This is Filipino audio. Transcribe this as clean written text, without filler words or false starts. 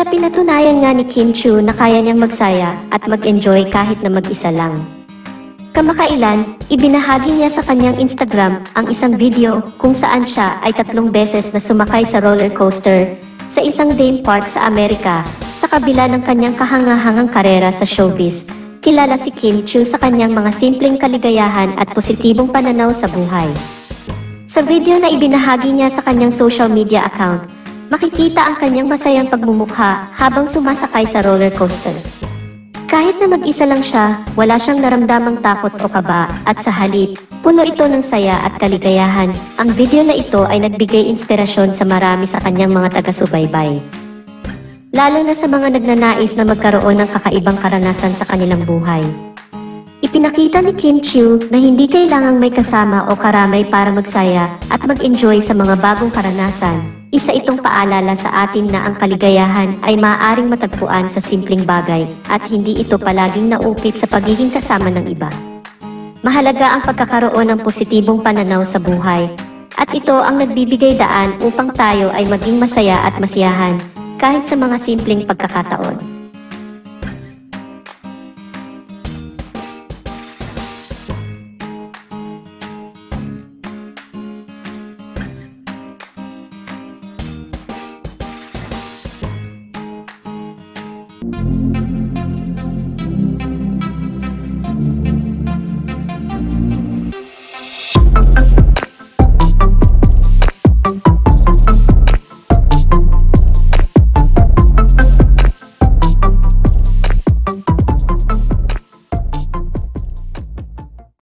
Tila pinatunayan nga ni Kim Chiu na kaya niyang magsaya at mag-enjoy kahit na mag-isa lang. Kamakailan, ibinahagi niya sa kanyang Instagram ang isang video kung saan siya ay 3 beses na sumakay sa roller coaster sa isang theme park sa Amerika. Sa kabila ng kanyang kahangahangang karera sa showbiz, kilala si Kim Chiu sa kanyang mga simpleng kaligayahan at positibong pananaw sa buhay. Sa video na ibinahagi niya sa kanyang social media account, makikita ang kanyang masayang pagmumukha habang sumasakay sa roller coaster. Kahit na mag-isa lang siya, wala siyang naramdamang takot o kaba, at sa halip, puno ito ng saya at kaligayahan. Ang video na ito ay nagbigay inspirasyon sa marami sa kanyang mga taga-subaybay. Lalo na sa mga nagnanais na magkaroon ng kakaibang karanasan sa kanilang buhay. Ipinakita ni Kim Chiu na hindi kailangang may kasama o karamay para magsaya at mag-enjoy sa mga bagong karanasan. Isa itong paalala sa atin na ang kaligayahan ay maaaring matagpuan sa simpleng bagay at hindi ito palaging naukit sa pagiging kasama ng iba. Mahalaga ang pagkakaroon ng positibong pananaw sa buhay at ito ang nagbibigay daan upang tayo ay maging masaya at masiyahan kahit sa mga simpleng pagkakataon.